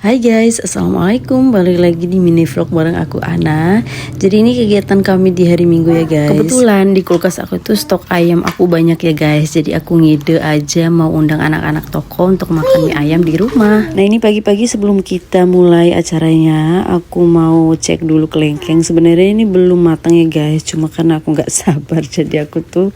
Hai guys, assalamualaikum. Balik lagi di mini vlog bareng aku Ana. Jadi ini kegiatan kami di hari Minggu ya guys. Kebetulan di kulkas aku tuh stok ayam aku banyak ya guys. Jadi aku ngide aja mau undang anak-anak toko untuk makan mie ayam di rumah. Nah ini pagi-pagi sebelum kita mulai acaranya, aku mau cek dulu kelengkeng. Sebenarnya ini belum matang ya guys. Cuma karena aku nggak sabar, jadi aku tuh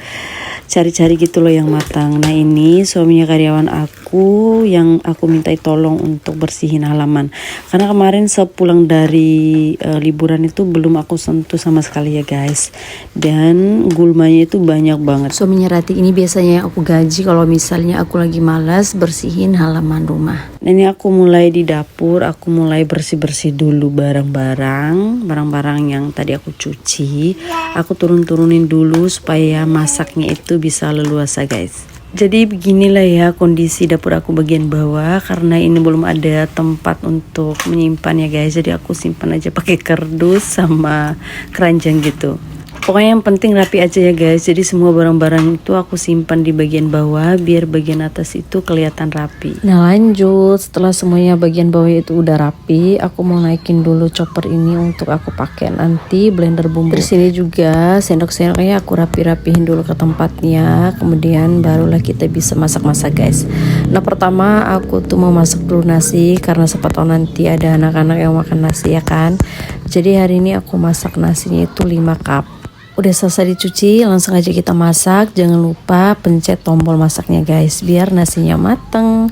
cari-cari gitu loh yang matang. Nah ini suaminya karyawan aku yang aku mintai tolong untuk bersihin halaman, karena kemarin sepulang dari liburan itu belum aku sentuh sama sekali ya guys, dan gulmanya itu banyak banget. Suaminya Rati ini biasanya aku gaji kalau misalnya aku lagi malas bersihin halaman rumah. Nah ini aku mulai di dapur, aku mulai bersih-bersih dulu barang-barang yang tadi aku cuci. Aku turunin dulu supaya masaknya itu bisa leluasa guys. Jadi beginilah ya kondisi dapur aku bagian bawah, karena ini belum ada tempat untuk menyimpan ya guys. Jadi aku simpan aja pakai kardus sama keranjang gitu. Pokoknya yang penting rapi aja ya guys. Jadi semua barang-barang itu aku simpan di bagian bawah biar bagian atas itu kelihatan rapi. Nah lanjut, setelah semuanya bagian bawah itu udah rapi, aku mau naikin dulu chopper ini untuk aku pakai nanti blender bumbu. Di sini juga sendok-sendoknya aku rapi-rapihin dulu ke tempatnya. Kemudian barulah kita bisa masak-masak guys. Nah pertama aku tuh mau masak dulu nasi, karena siapa tahu nanti ada anak-anak yang makan nasi ya kan. Jadi hari ini aku masak nasinya itu 5 cup. Udah selesai dicuci, langsung aja kita masak. Jangan lupa pencet tombol masaknya guys, biar nasinya mateng.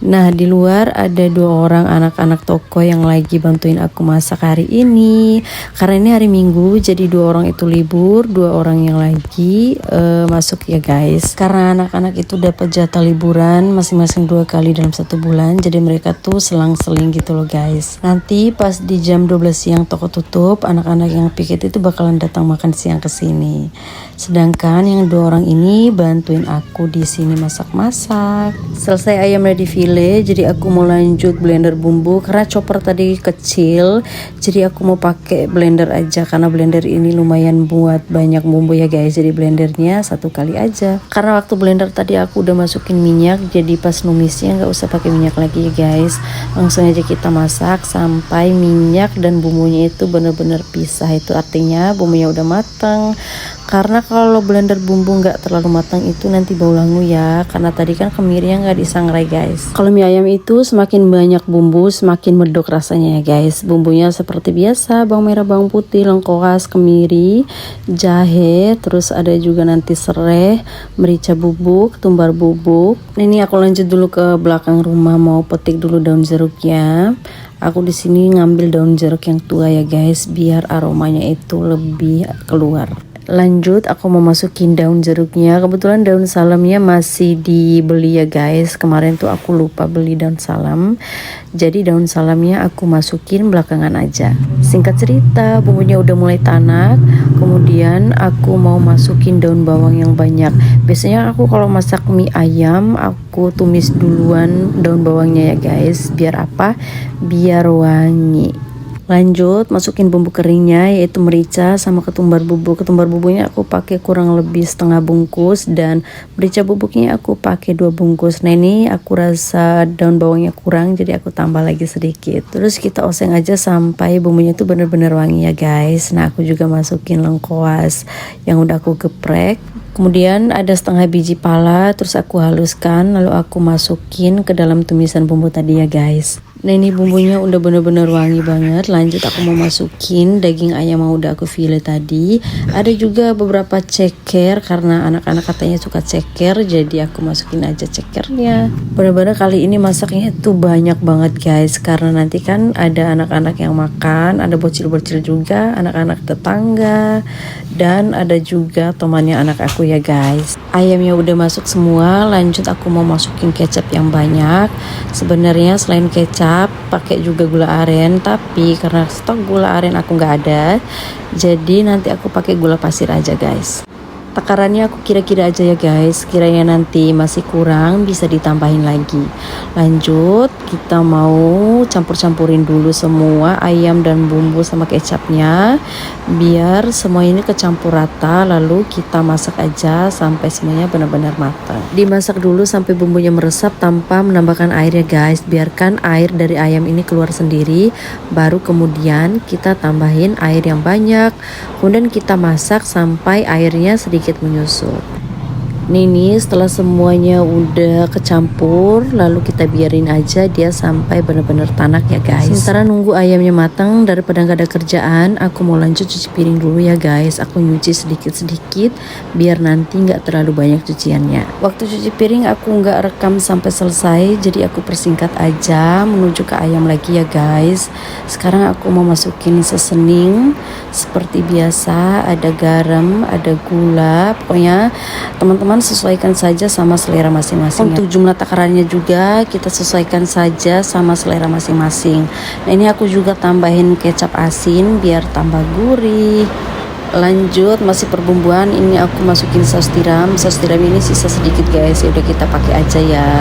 Nah di luar ada 2 orang anak-anak toko yang lagi bantuin aku masak hari ini. Karena ini hari Minggu, jadi 2 orang itu libur, 2 orang yang lagi masuk ya guys. Karena anak-anak itu dapat jatah liburan masing-masing 2 kali dalam 1 bulan, jadi mereka tuh selang-seling gitu loh guys. Nanti pas di jam 12 siang toko tutup, anak-anak yang piket itu bakalan datang makan siang ke sini. Sedangkan yang 2 orang ini bantuin aku di sini masak-masak. Selesai ayam ready fillet, jadi aku mau lanjut blender bumbu. Karena chopper tadi kecil, jadi aku mau pakai blender aja, karena blender ini lumayan buat banyak bumbu ya guys. Jadi blendernya 1 kali aja. Karena waktu blender tadi aku udah masukin minyak, jadi pas numisnya nggak usah pakai minyak lagi ya guys. Langsung aja kita masak sampai minyak dan bumbunya itu bener-bener pisah. Itu artinya bumbunya udah matang. Karena kalau blender bumbu nggak terlalu matang itu nanti bau langu ya, karena tadi kan kemirinya nggak disangrai guys. Kalau mie ayam itu semakin banyak bumbu semakin medok rasanya ya guys. Bumbunya seperti biasa, bawang merah, bawang putih, lengkoas, kemiri, jahe, terus ada juga nanti serai, merica bubuk, tumbar bubuk. Nah, ini aku lanjut dulu ke belakang rumah mau petik dulu daun jeruknya. Aku di sini ngambil daun jeruk yang tua ya guys, biar aromanya itu lebih keluar. Lanjut aku mau masukin daun jeruknya. Kebetulan daun salamnya masih dibeli ya guys. Kemarin tuh aku lupa beli daun salam, jadi daun salamnya aku masukin belakangan aja. Singkat cerita, bumbunya udah mulai tanak. Kemudian aku mau masukin daun bawang yang banyak. Biasanya aku kalau masak mie ayam, aku tumis duluan daun bawangnya ya guys. Biar apa? Biar wangi. Lanjut masukin bumbu keringnya, yaitu merica sama ketumbar bubuk. Ketumbar bubuknya aku pakai kurang lebih setengah bungkus, dan merica bubuknya aku pakai 2 bungkus. Nah ini aku rasa daun bawangnya kurang, jadi aku tambah lagi sedikit. Terus kita oseng aja sampai bumbunya tuh bener-bener wangi ya guys. Nah aku juga masukin lengkoas yang udah aku geprek. Kemudian ada setengah biji pala, terus aku haluskan, lalu aku masukin ke dalam tumisan bumbu tadi ya guys. Nah ini bumbunya udah bener-bener wangi banget. Lanjut aku mau masukin daging ayam yang udah aku fillet tadi. Ada juga beberapa ceker, karena anak-anak katanya suka ceker, jadi aku masukin aja cekernya. Bener-bener kali ini masaknya itu banyak banget guys, karena nanti kan ada anak-anak yang makan, ada bocil-bocil juga, anak-anak tetangga, dan ada juga temannya anak aku ya guys. Ayamnya udah masuk semua. Lanjut aku mau masukin kecap yang banyak. Sebenarnya selain kecap pakai juga gula aren, tapi karena stok gula aren aku nggak ada, jadi nanti aku pakai gula pasir aja guys. Takarannya aku kira-kira aja ya guys, kiranya nanti masih kurang bisa ditambahin lagi. Lanjut, kita mau campur-campurin dulu semua ayam dan bumbu sama kecapnya biar semua ini kecampur rata, lalu kita masak aja sampai semuanya benar-benar matang. Dimasak dulu sampai bumbunya meresap tanpa menambahkan air ya guys, biarkan air dari ayam ini keluar sendiri, baru kemudian kita tambahin air yang banyak, kemudian kita masak sampai airnya sedikit menyusut. Nih setelah semuanya udah kecampur, lalu kita biarin aja dia sampai benar-benar tanak ya guys. Sementara nunggu ayamnya matang, daripada nggak ada kerjaan, aku mau lanjut cuci piring dulu ya guys. Aku nyuci sedikit-sedikit biar nanti nggak terlalu banyak cuciannya. Waktu cuci piring aku nggak rekam sampai selesai, jadi aku persingkat aja menuju ke ayam lagi ya guys. Sekarang aku mau masukin seasoning seperti biasa, ada garam, ada gula, pokoknya teman-teman sesuaikan saja sama selera masing-masing. Untuk jumlah takarannya juga kita sesuaikan saja sama selera masing-masing. Nah ini aku juga tambahin kecap asin biar tambah gurih. Lanjut masih perbumbuan, ini aku masukin saus tiram. Saus tiram ini sisa sedikit guys, ya udah kita pakai aja ya.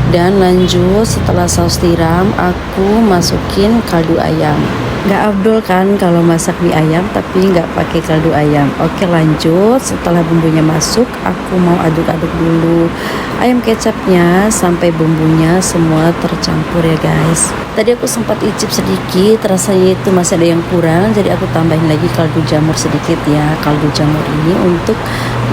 Dan lanjut setelah saus tiram aku masukin kaldu ayam. Nggak afdol kan kalau masak mie ayam tapi nggak pakai kaldu ayam. Oke lanjut, setelah bumbunya masuk aku mau aduk-aduk dulu ayam kecapnya sampai bumbunya semua tercampur ya guys. Tadi aku sempat icip sedikit, rasanya itu masih ada yang kurang, jadi aku tambahin lagi kaldu jamur sedikit ya. Kaldu jamur ini untuk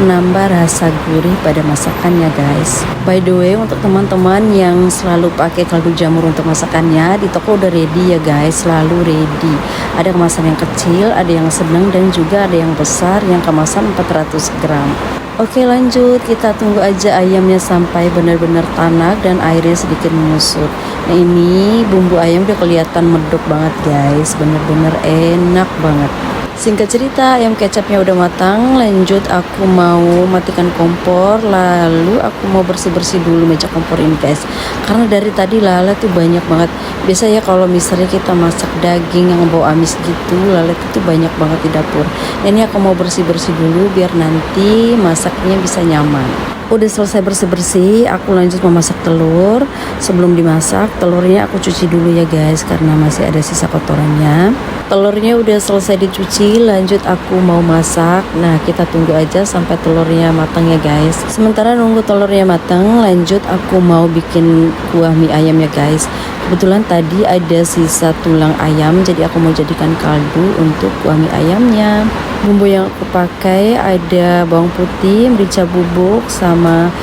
menambah rasa gurih pada masakannya guys. By the way, untuk teman-teman yang selalu pakai kaldu jamur untuk masakannya, di toko udah ready ya guys, selalu ready. Ada kemasan yang kecil, ada yang sedang, dan juga ada yang besar yang kemasan 400 gram. Oke lanjut, kita tunggu aja ayamnya sampai benar-benar tanak dan airnya sedikit menyusut. Nah ini bumbu ayam udah kelihatan medok banget guys, bener-bener enak banget. Singkat cerita, ayam kecapnya udah matang. Lanjut aku mau matikan kompor, lalu aku mau bersih-bersih dulu meja kompor ini guys, karena dari tadi lalat tuh banyak banget. Biasanya kalau misalnya kita masak daging yang bau amis gitu, lalat itu banyak banget di dapur. Nah, ini aku mau bersih-bersih dulu biar nanti masaknya bisa nyaman. Udah selesai bersih-bersih, aku lanjut memasak telur. Sebelum dimasak, telurnya aku cuci dulu ya guys, karena masih ada sisa kotorannya. Telurnya udah selesai dicuci, lanjut aku mau masak. Nah, kita tunggu aja sampai telurnya matang ya guys. Sementara nunggu telurnya matang, lanjut aku mau bikin kuah mie ayam ya guys. Kebetulan tadi ada sisa tulang ayam, jadi aku mau jadikan kaldu untuk kuah mie ayamnya. Bumbu yang aku pakai ada bawang putih, merica bubuk, sama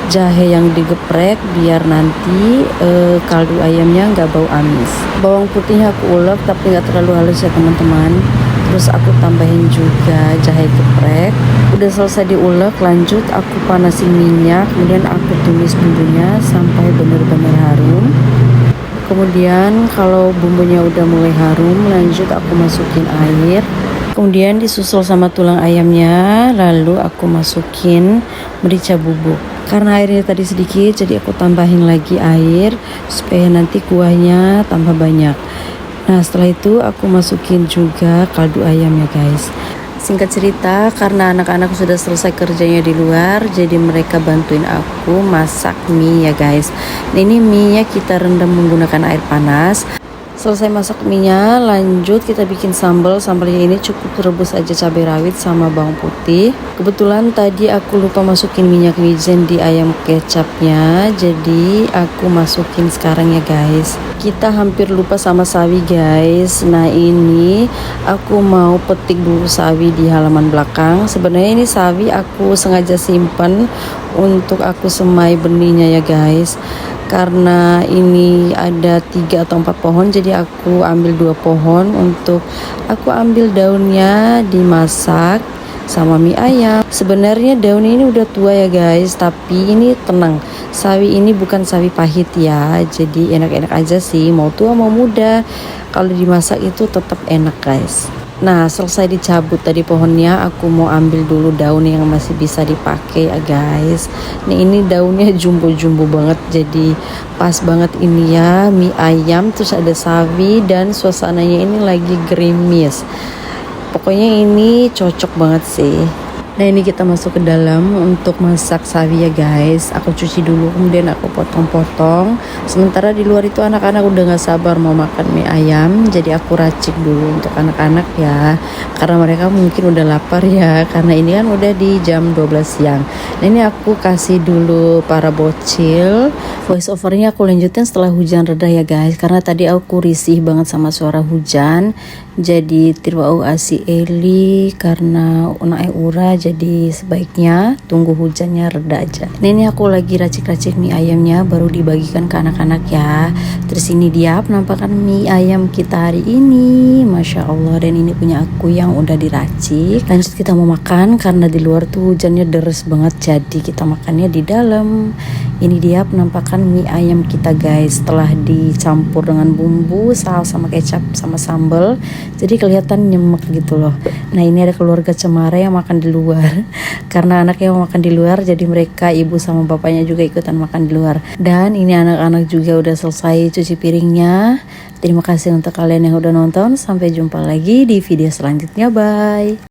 jahe yang digeprek biar nanti kaldu ayamnya nggak bau amis. Bawang putihnya aku ulek tapi nggak terlalu halus ya teman-teman. Terus aku tambahin juga jahe geprek. Udah selesai diulek, lanjut aku panasin minyak, kemudian aku tumis bumbunya sampai benar-benar harum. Kemudian kalau bumbunya udah mulai harum, lanjut aku masukin air. Kemudian disusul sama tulang ayamnya, lalu aku masukin merica bubuk. Karena airnya tadi sedikit, jadi aku tambahin lagi air supaya nanti kuahnya tambah banyak. Nah setelah itu aku masukin juga kaldu ayam ya guys. Singkat cerita, karena anak-anak sudah selesai kerjanya di luar, jadi mereka bantuin aku masak mie ya guys. Nah ini mie nya kita rendam menggunakan air panas. Selesai masak mie-nya, lanjut kita bikin sambal. Sambalnya ini cukup rebus aja cabai rawit sama bawang putih. Kebetulan tadi aku lupa masukin minyak wijen di ayam kecapnya, jadi aku masukin sekarang ya guys. Kita hampir lupa sama sawi guys. Nah ini aku mau petik dulu sawi di halaman belakang. Sebenarnya ini sawi aku sengaja simpan untuk aku semai benihnya ya guys. Karena ini ada 3 atau 4 pohon, jadi aku ambil 2 pohon untuk aku ambil daunnya dimasak sama mie ayam. Sebenarnya daun ini udah tua ya guys, tapi ini tenang, sawi ini bukan sawi pahit ya, jadi enak-enak aja sih, mau tua mau muda, kalau dimasak itu tetap enak guys. Nah selesai dicabut tadi pohonnya, aku mau ambil dulu daun yang masih bisa dipakai ya guys. Nih ini daunnya jumbo-jumbo banget, jadi pas banget ini ya, mie ayam terus ada sawi dan suasananya ini lagi gerimis. Pokoknya ini cocok banget sih. Nah ini kita masuk ke dalam untuk masak sawi ya guys. Aku cuci dulu kemudian aku potong-potong. Sementara di luar itu anak-anak udah gak sabar mau makan mie ayam. Jadi aku racik dulu untuk anak-anak ya, karena mereka mungkin udah lapar ya, karena ini kan udah di jam 12 siang. Nah ini aku kasih dulu para bocil. Voice overnya aku lanjutin setelah hujan reda ya guys, karena tadi aku risih banget sama suara hujan. Jadi tirwau asi Eli karena unae ura, jadi sebaiknya tunggu hujannya reda aja. Nah ini aku lagi racik-racik mie ayamnya baru dibagikan ke anak-anak ya. Terus ini dia penampakan mie ayam kita hari ini, Masya Allah. Dan ini punya aku yang udah diracik. Lanjut kita mau makan karena di luar tuh hujannya deres banget, jadi kita makannya di dalam. Ini dia penampakan mie ayam kita guys, setelah dicampur dengan bumbu, saus sama kecap sama sambal. Jadi kelihatan nyemek gitu loh. Nah ini ada keluarga Cemara yang makan di luar. Karena anaknya mau makan di luar, jadi mereka ibu sama bapaknya juga ikutan makan di luar. Dan ini anak-anak juga udah selesai cuci piringnya. Terima kasih untuk kalian yang udah nonton. Sampai jumpa lagi di video selanjutnya. Bye.